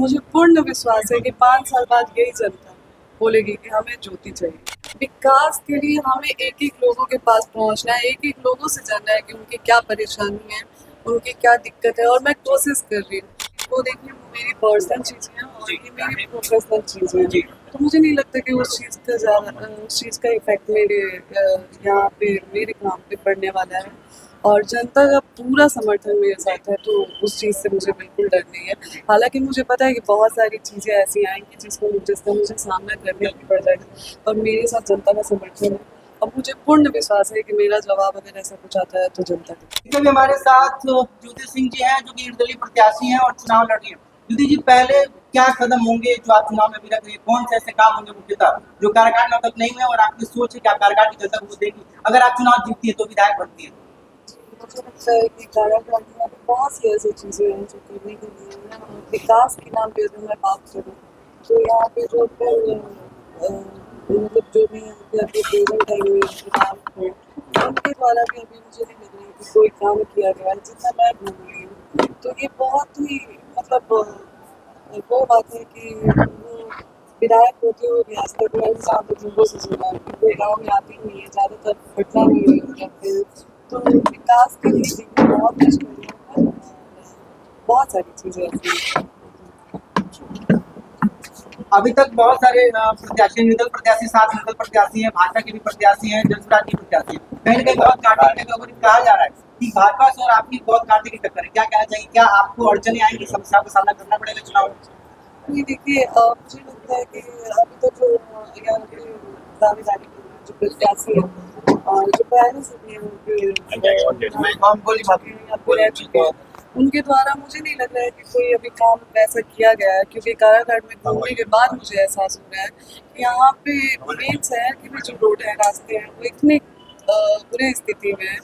मुझे पूर्ण विश्वास है कि 5 साल बाद यही जनता बोलेगी कि हमें ज्योति चाहिए। विकास के लिए हमें एक एक लोगों के पास पहुंचना है, एक एक लोगों से जानना है कि उनकी क्या परेशानी है, उनकी क्या दिक्कत है, और मैं कोशिश कर रही हूँ। वो देखिए, वो मेरी पर्सनल चीज़ें हैं और ये मेरी प्रोफेशनल चीज़ें हैं, तो मुझे नहीं लगता कि उस चीज़ का इफेक्ट मेरे यहाँ पे मेरे काम पे पड़ने वाला है। और जनता का पूरा समर्थन मेरे साथ है, तो उस चीज़ से मुझे बिल्कुल डर नहीं है। हालाँकि मुझे पता है कि बहुत सारी चीज़ें ऐसी आएँगी जिसका मुझे सामना करना भी पड़ जाएगा, और मेरे साथ जनता का समर्थन है, और मुझे पूर्ण विश्वास है कि मेरा जवाब अगर ऐसा कुछ आता है तो जनता देगी। भी हमारे साथ ज्योति सिंह जी हैं जो कि निर्दलीय प्रत्याशी हैं और चुनाव लड़ रही हैं। ज्योति जी, पहले क्या कदम होंगे जो आप चुनाव में भी रख रही है? कौन से ऐसे काम होंगे मुख्यतः जो कार्यकाल में अब तक नहीं हुए और आपकी सोच है कि आप कार्यकाल की जनता को देगी अगर आप चुनाव जीतती है तो विधायक बनती है? मुझे लगता है कि कारागार में अभी बहुत सी ऐसी चीज़ें हैं जो करने के लिए हैं, और विकास के नाम पे अगर मैं बात करूँ तो यहाँ पे जो मतलब जो भी यहाँ पे अभी प्रेजेंट है विधायक हैं, उनके द्वारा भी अभी मुझे नहीं लग रहा है कि कोई काम किया गया है जितना मैं घूम रही हूँ। तो ये बहुत ही मतलब वो बात है कि वो विधायक होते हुए भी आज तक मैंने 7 लोगों से सुना है कि कोई गाँव में आती नहीं है, ज़्यादातर पटना में ही रहते हैं। तो विकास के लिए देखिए बहुत कुछ करना है, और बहुत सारी चीज़ें ऐसी हैं। अभी तक बहुत सारे प्रत्याशी, निर्दल प्रत्याशी, 7 निर्दल प्रत्याशी हैं, भाजपा के भी प्रत्याशी हैं, जनसुराज के प्रत्याशी हैं। कहीं न कहीं बहुत कांटे की टक्कर कहा जा रहा है कि भाजपा से और आपकी बहुत कांटे की टक्कर है। क्या कहना चाहिए? क्या आपको अड़चनें आएंगी, समस्याओं का सामना करना पड़ेगा चुनाव में? ये देखिए, मुझे लगता है कि अभी तो जो यहाँ पे दावेदारी कर रहे हैं जो प्रत्याशी हैं और जो पहले से भी यहाँ पे रह चुके हैं, उनके द्वारा मुझे नहीं लग रहा है कि कोई अभी काम वैसा किया गया है, क्योंकि कारागार में घूमने के बाद मुझे एहसास हो रहा है कि यहाँ पे मेन शहर के भी जो रोड है, रास्ते हैं, वो इतने बुरे स्थिति में है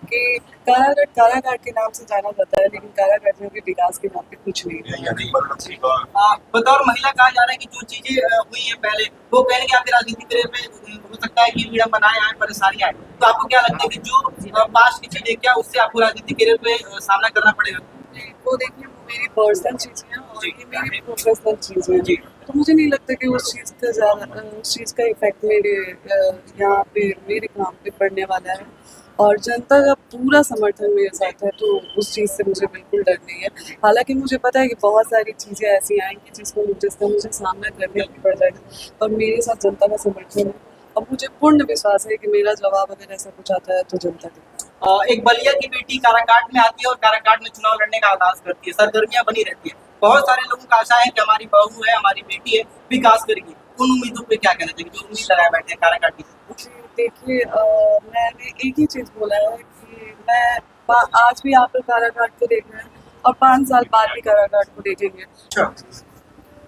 कि कारागार के नाम से जाना जाता है, लेकिन कारागार में भी विकास के नाम पे कुछ नहीं है। बतौर महिला कहा जा रहा है कि जो चीजें हुई है पहले वो कहीं ना कहीं आपके राजनीतिक करियर में हो सकता है कि विडम्बनाएं आए, परेशानियां आए, तो आपको क्या लगता है कि जो पास्ट की चीजें क्या उससे आपको राजनीतिक करियर में सामना करना पड़ेगा? वो देखिए, वो मेरी पर्सनल चीज़ें हैं और ये मेरी प्रोफेशनल चीज़ें हैं, तो मुझे नहीं लगता कि उस चीज़ का इफेक्ट मेरे यहाँ पे मेरे काम पे पड़ने वाला है, और जनता का पूरा समर्थन मेरे साथ है, तो उस चीज़ से मुझे बिल्कुल डर नहीं है। हालाँकि मुझे पता है कि बहुत सारी चीज़ें ऐसी आएँगी जिसका मुझे सामना करना भी पड़ जाएगा, और मेरे साथ जनता का समर्थन है, और मुझे पूर्ण विश्वास है कि मेरा जवाब अगर ऐसा कुछ आता है तो जनता देगी। एक बलिया की बेटी काराकाट में आती है और काराकाट में चुनाव लड़ने का आगाज करती है, सरगर्मियां बनी रहती है। बहुत सारे लोगों का आशा है कि हमारी बहू है, हमारी बेटी है, विकास करेगी। उन उम्मीदों पे क्या कहना चाहिए जो उम्मीद लगाए बैठे हैं काराकाट की? जी, देखिए, मैंने एक ही चीज़ बोला है कि मैं आज भी आप लोग काराकाट को देख रहे हैं, और 5 साल बाद भी काराकाट को देखेंगे।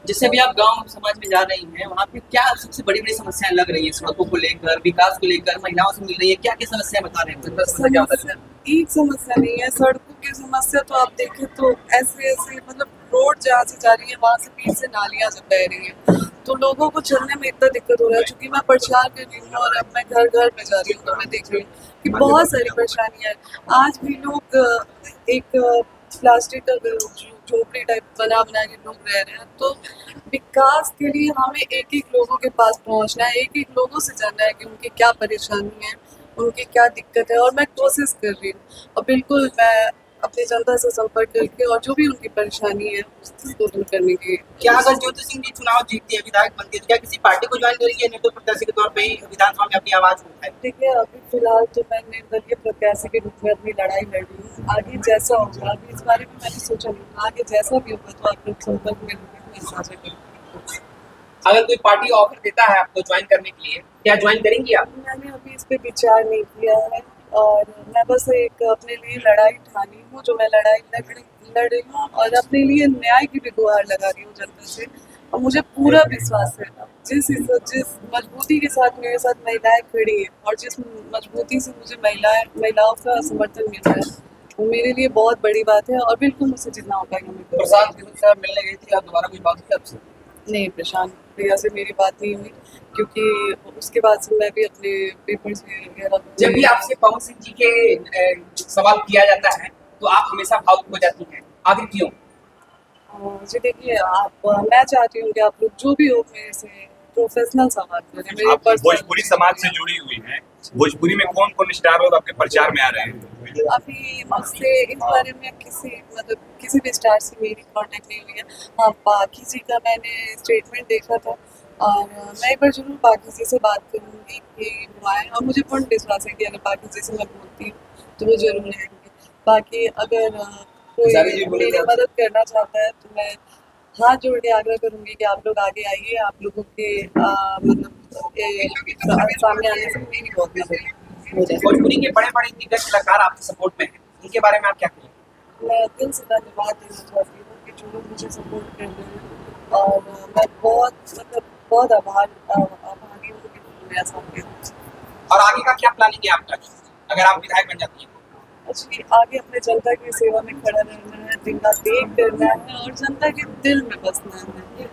जैसे अभी आप गांव समाज में जा रही हैं, वहाँ पे क्या सबसे बड़ी बड़ी समस्याएं लग रही हैं? सड़कों को लेकर, विकास को लेकर, महिलाओं से मिल रही है, क्या क्या समस्याएं बता रहे हैं? समस्या एक समस्या नहीं है, सड़कों की समस्या तो आप देखें तो ऐसे ऐसे मतलब रोड जहाँ से जा रही है वहाँ से बीच से नालियाँ जब बह रही हैं, तो लोगों को चलने में इतना दिक्कत हो रहा है। चूंकि मैं प्रचार कर रही हूँ और अब मैं घर घर में जा रही हूँ, तो मैं देख रही हूँ कि बहुत सारी परेशानियाँ हैं। आज भी लोग एक प्लास्टिक का झोपड़ी टाइप बना बना के लोग रह रहे हैं, तो विकास के लिए हमें एक एक लोगों के पास पहुंचना है, एक एक लोगों से जानना है कि उनकी क्या परेशानी है, उनकी क्या दिक्कत है, और मैं कोशिश कर रही हूँ, और बिल्कुल मैं अपनी जनता से संपर्क करके और जो भी उनकी परेशानी है उसको दूर करने की। क्या अगर ज्योति सिंह जी चुनाव जीतती है, विधायक बनती है, तो क्या किसी पार्टी को ज्वाइन करेंगे या निर्दल प्रत्याशी के तौर पर ही विधानसभा में अपनी आवाज उठाएंगे? देखिए, अभी फिलहाल तो मैं निर्दलीय प्रत्याशी के रूप में अपनी लड़ाई लड़ रही हूँ। आगे जैसा होगा, अभी इस बारे में मैंने सोचा नहीं, आगे जैसा भी होगा तो आप लोग संपर्क में रहेंगे, मैं साझा करूँगी। अगर कोई पार्टी ऑफर देता है आपको ज्वाइन करने के लिए, क्या ज्वाइन करेंगी आप? मैंने अभी इस पे विचार नहीं किया है, और मैं बस एक अपने लिए लड़ाई ठानी हूँ, जो मैं लड़ रही हूँ, और अपने लिए न्याय की भी गुहार लगा रही हूँ जनता से, और मुझे पूरा विश्वास है जिस मजबूती के साथ मेरे साथ महिलाएं खड़ी हैं और जिस मजबूती से मुझे महिलाओं का समर्थन मिल रहा है, वो मेरे लिए बहुत बड़ी बात है, और बिल्कुल मुझसे जितना हो पाएगा मैं करूँगी। प्रशांत किशोर साहब मिलने गई थी, आप दोबारा कोई बात की आपसे? नहीं, प्रशांत भैया से मेरी बात नहीं हुई, क्योंकि उसके बाद से मैं भी अपने पेपर्स वगैरह जब भी आपसे पवन सिंह जी के सवाल किया जाता है तो आप हमेशा भावुक हो जाती हैं, आखिर क्यों? जी देखिए आप मैं चाहती हूँ कि आप लोग जो भी हो मेरे से प्रोफेशनल सवाल करें मेरे आप पर्सनल भोजपुरी समाज से जुड़ी हुई हैं। भोजपुरी में कौन कौन स्टार और आपके प्रचार में आ रहे हैं? अभी मुझसे इस बारे में किसी भी स्टार से मेरी कांटेक्ट नहीं हुई है। हाँ बाकी जी का मैंने स्टेटमेंट देखा था और मैं एक बार जरूर बाकी जी से बात करूँगी कि वो आए और मुझे पूर्ण विश्वास है कि अगर बाकी जी से मैं बोलती हूँ तो वो जरूर आएंगे। बाकी अगर सारी जी कोई बोले मेरी थे मदद करना चाहता है तो मैं हाथ जोड़ के आग्रह करूँगी कि आप लोग आगे आइए। आप लोगों के सामने आने से मेरी बहुत मदद हो जाए। भोजपुरी के बड़े बड़े दिग्गज कलाकार आपके सपोर्ट में हैं, उनके बारे में आप क्या कहेंगे? मैं दिल से धन्यवाद देना चाहती हूँ कि जो लोग मुझे सपोर्ट कर रहे हैं और मैं बहुत आभारी हूँ कि तुमने ऐसा किया। और आगे का क्या प्लानिंग है आपका अगर आप विधायक बन जाती हैं? एक्चुअली आगे अपने जनता की सेवा में खड़ा रहना है, दिन रात एक करना है और जनता के दिल में बसना है।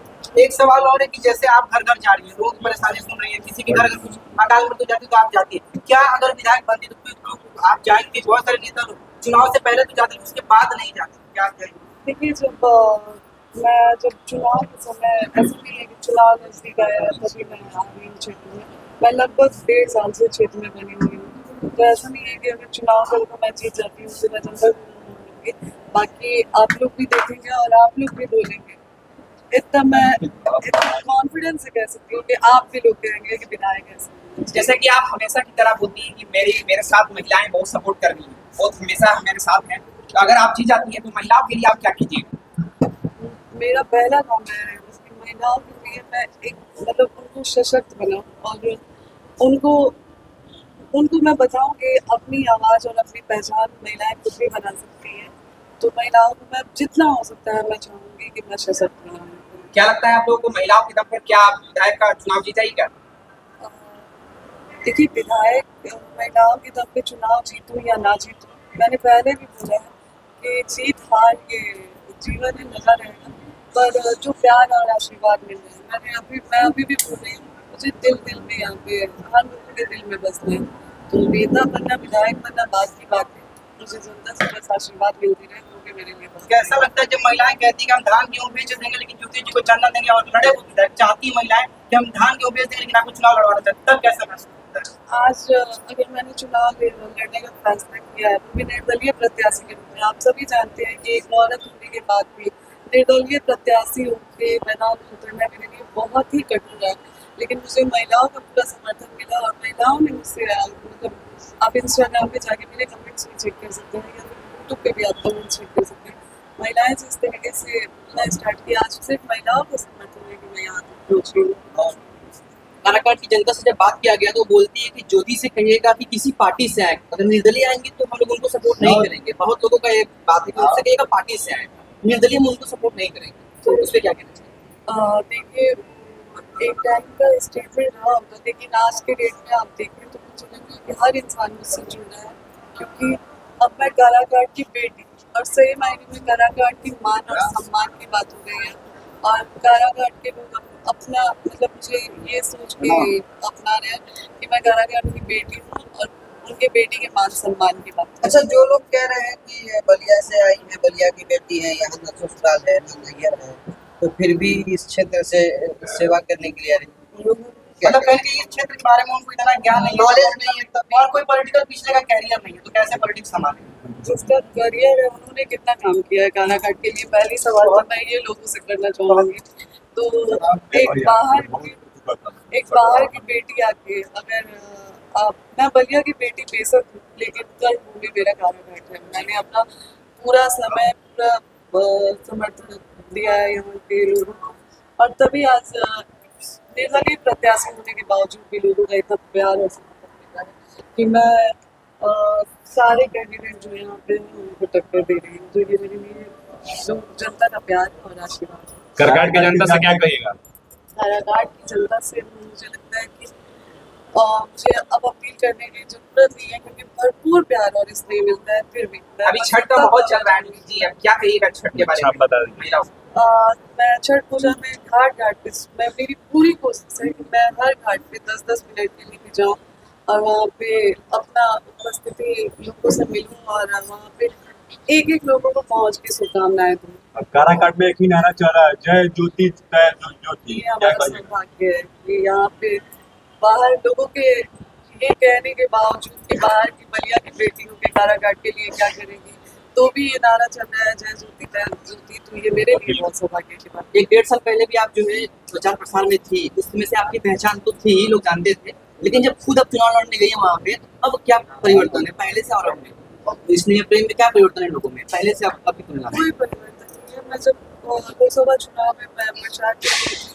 एक सवाल और है कि जैसे आप घर घर जा रही हैं, लोग परेशानी सुन रही है, किसी के घर अगर कुछ अकाल मृत्यु जाती है तो आप जाती है, क्या अगर विधायक बनती तो कुछ लोग आप जाएंगे? बहुत सारे नेता लोग चुनाव से पहले तो जाते हैं, उसके बाद नहीं जाते, क्या कहेंगे? देखिए जब चुनाव के समय ऐसा नहीं है कि चुनाव नजदीक आया तभी मैं आ रही हूँ क्षेत्र में। मैं लगभग 1.5 साल से क्षेत्र में बनी हुई हूँ तो ऐसा नहीं है कि अगर चुनाव करूँ तो मैं जीत जाती हूँ तो मैं जनता को मिलूंगी। बाकी आप लोग भी देखेंगे और आप लोग भी बोलेंगे। इतना कॉन्फिडेंस से कह सकती हूँ कि आप भी लोग कहेंगे कि विधायक ऐसे जैसे कि आप हमेशा की तरह बोलती हैं कि मेरे साथ महिलाएं बहुत सपोर्ट कर रही हैं, बहुत हमेशा मेरे साथ हैं, तो अगर आप जीत जाती हैं तो महिलाओं के लिए आप क्या कीजिएगा? मेरा पहला काम है उसकी महिलाओं के लिए मैं एक उनको सशक्त बनाऊं और उनको उनको मैं बताऊं कि अपनी आवाज़ और अपनी पहचान महिलाएं खुद भी बना सकती हैं। तो महिलाओं को मैं जितना हो सकता है मैं चाहूँगी कि मैं सशक्त बनाऊँ। क्या लगता है आप लोगों को महिलाओं के दम पर क्या आप विधायक का चुनाव जीताई क्या? देखिए विधायक महिलाओं के दम पे चुनाव जीतूं या ना जीतूं मैंने पहले भी बोला है कि जीत हार ये जीवन में लगा रहेगा पर जो प्यार और आशीर्वाद मिल रहा है मैं अभी भी बोल रही हूँ मुझे दिल में यहाँ पे हर लोगों के दिल में बसना है। तो नेता बनना विधायक बनना बात की बात है। मुझे जनता से बस आशीर्वाद मिलती रहे वो भी मेरे लिए बहुत कैसा लगता है जब महिलाएं कहती हैं कि हम धान गेहूं बेच देंगे लेकिन ज्योति जी को चलना देंगे और लड़े वो विधायक चाहती है महिलाएं कि हम धान गेहूं बेच देंगे लेकिन आपको चुनाव लड़वाना चाहते तब कैसा महसूस होता है? आज अगर मैंने चुनाव लड़ने का फैसला किया है तो भी निर्दलीय प्रत्याशी के रूप में आप सभी जानते हैं कि एक औरत होने के बाद भी निर्दलीय प्रत्याशी होकर मैदान में उतरना मेरे लिए बहुत ही कठिन है। लेकिन मुझे महिलाओं का पूरा समर्थन मिला और महिलाओं ने मुझसे आप इंस्टाग्राम पे जाके मेरे कमेंट्स भी चेक कर सकते हैं या यूट्यूब पे भी आप कमेंट्स चेक कर सकते हैं। महिलाएं जिस तरीके से मैं स्टार्ट किया आज सिर्फ महिलाओं का समर्थन है कि मैं यहाँ तक पहुँची हूँ। काराकाट की जनता से जब बात किया गया तो वो बोलती है कि ज्योति से कहिएगा कि किसी पार्टी से आए, अगर निर्दलीय आएंगे तो हम लोग उनको सपोर्ट नहीं करेंगे। बहुत लोगों का ये बात है कि उनसे कहिएगा पार्टी से आए, निर्दलीय में उनको सपोर्ट नहीं करेंगे, तो उस पर क्या कहना चाहिए? देखिए एक टाइम का स्टेटमेंट रहा होगा लेकिन आज के डेट में आप देखें तो मुझे लगता है कि हर इंसान मुझसे जुड़ रहा है क्योंकि अब मैं काराकाट की बेटी और सही मायने में काराकाट की मान और सम्मान की बात हो गई है और काराकाट के लोग अपना मुझे ये सोच के अपना रहे हैं कि मैं काराकाट की बेटी हूँ और उनके बेटी के मान सम्मान की बात। अच्छा जो लोग कह रहे हैं कि ये बलिया से आई है, बलिया की बेटी है, यहाँ ना ससुराल है ना नैहर है, तो फिर भी इस क्षेत्र से सेवा करने के लिए आ रही है। मतलब कहीं कि इस क्षेत्र के बारे में उनको इतना ज्ञान नहीं है, नॉलेज नहीं है तब और कोई पॉलिटिकल पिछले का कैरियर नहीं है, तो कैसे पॉलिटिक्स संभालेंगे? जिसका करियर है उन्होंने कितना काम किया है काराकाट के लिए पहली सवाल तो मैं ये लोगों से करना चाहूँगी। तो एक बाहर की बेटी आके अगर मैं बलिया की बेटी बेशक हूँ लेकिन कर्मभूमि मेरा काराकाट है। मैंने अपना पूरा समय पूरा समर्थन दिया है यहाँ के लोगों को और तभी आज निर्दलीय प्रत्याशी होने के बावजूद भी लोगों का इतना प्यार और समर्थन मिला है कि मैं सारे कैंडिडेट जो यहाँ पे हैं उनको टक्कर दे रही हूँ। तो ये मेरे लिए जो जनता का प्यार और आशीर्वाद है। काराकाट की जनता से क्या कहिएगा? काराकाट की जनता से मुझे लगता है कि मुझे अब अपील करने की जरूरत नहीं है क्योंकि भरपूर प्यार और स्नेह मिलता है। फिर भी अभी छठ का माहौल चल रहा है जी, अब क्या कहिएगा छठ के बारे में? बता दीजिए। महिलाओं को। मैं छठ पूजा में घाट पे मैं मेरी पूरी कोशिश है कि मैं हर घाट पे 10-10 मिनट के लिए भी जाऊँ और वहाँ पे अपना उपस्थिति लोगों से मिलूँ और वहाँ पे एक एक लोगों को पहुंच के शुभकामनाएं दूं। अब काराकाट में एक ही नारा चल रहा है, जय ज्योति जय ज्योति, ये क्या हमारा कहिए? सौभाग्य है कि यहाँ पे बाहर लोगों के ये कहने के बावजूद कि बाहर की बलिया की बेटियों के काराकाट के लिए क्या करेगी, तो भी ये नारा चल रहा है जय ज्योति, तो ये मेरे लिए बहुत सौभाग्य की बात है। 1-1.5 साल पहले भी आप जो है प्रचार प्रसार में थी, उसमें से आपकी पहचान तो थी, लोग जानते थे, लेकिन जब खुद अब चुनाव लड़ने गई है वहाँ पे, अब क्या परिवर्तन है पहले से और अब में? इसलिए प्रेम में क्या परिवर्तन है लोगों में पहले से अब की तुलना में? कोई परिवर्तन नहीं है। मैं जब लोकसभा चुनाव में मैं प्रचार कर रही थी,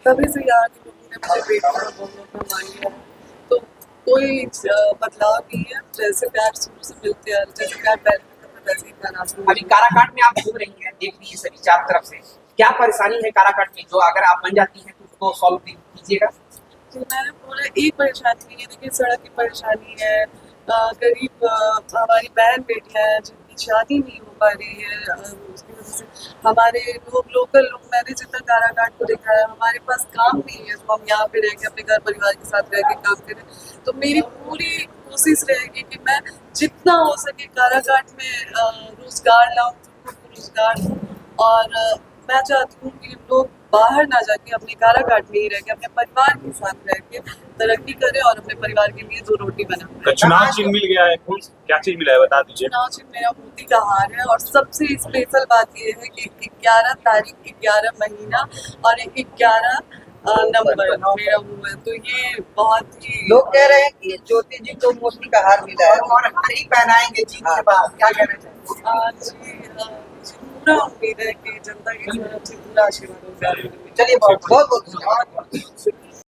तभी से यहाँ के लोगों ने मुझे बेटी और बहुओं पर मान लिया है। तो कोई बदलाव नहीं है। जैसे प्यार शुरू से मिलते हैं, जैसे प्यार पहले मिलता था, वैसे ही प्यार आज भी अभी काराकाट में आप घूम रही हैं, देख रही है सभी चारों तरफ से, क्या परेशानी है काराकाट में जो अगर आप बन जाती हैं तो उसको सॉल्व कीजिएगा? तो मैंने बोला एक परेशानी नहीं है, देखिए सड़क की परेशानी है, गरीब हमारी बहन बेटियां हैं जिनकी शादी नहीं हो पा रही है, उसकी वजह से हमारे लोकल लोग, मैंने जितना काराकाट को देखा है, हमारे पास काम नहीं है जो हम यहाँ पे रह के अपने घर परिवार के साथ रह के काम करें। तो मेरी पूरी कोशिश रहेगी कि मैं जितना हो सके काराकाट में रोजगार लाऊं, रोजगार दूं, और मैं चाहती हूँ कि लोग बाहर ना जाके अपने काराकाट में ही रह के अपने परिवार के साथ रह के तरक्की करें और अपने परिवार के लिए 2 रोटी बनाएं। का चुनाव चिन्ह मिल गया है, कौन क्या चीज मिला है बता दीजिए। चुनाव चिन्ह मेरा मोती का हार है, और सबसे स्पेशल बात यह है कि 11 तारीख 11 महीना और 11 नंबर मेरा वो है, तो ये बहुत ही लोग कह रहे हैं कि ज्योति जी को मोती का हार मिला है। और हार ही पहनाएंगे जीत के बाद, क्या कहना चाहिए? जी पूरा उम्मीद है कि जनता की तरफ से पूरा आशीर्वाद होगा। चलिए बहुत बहुत धन्यवाद।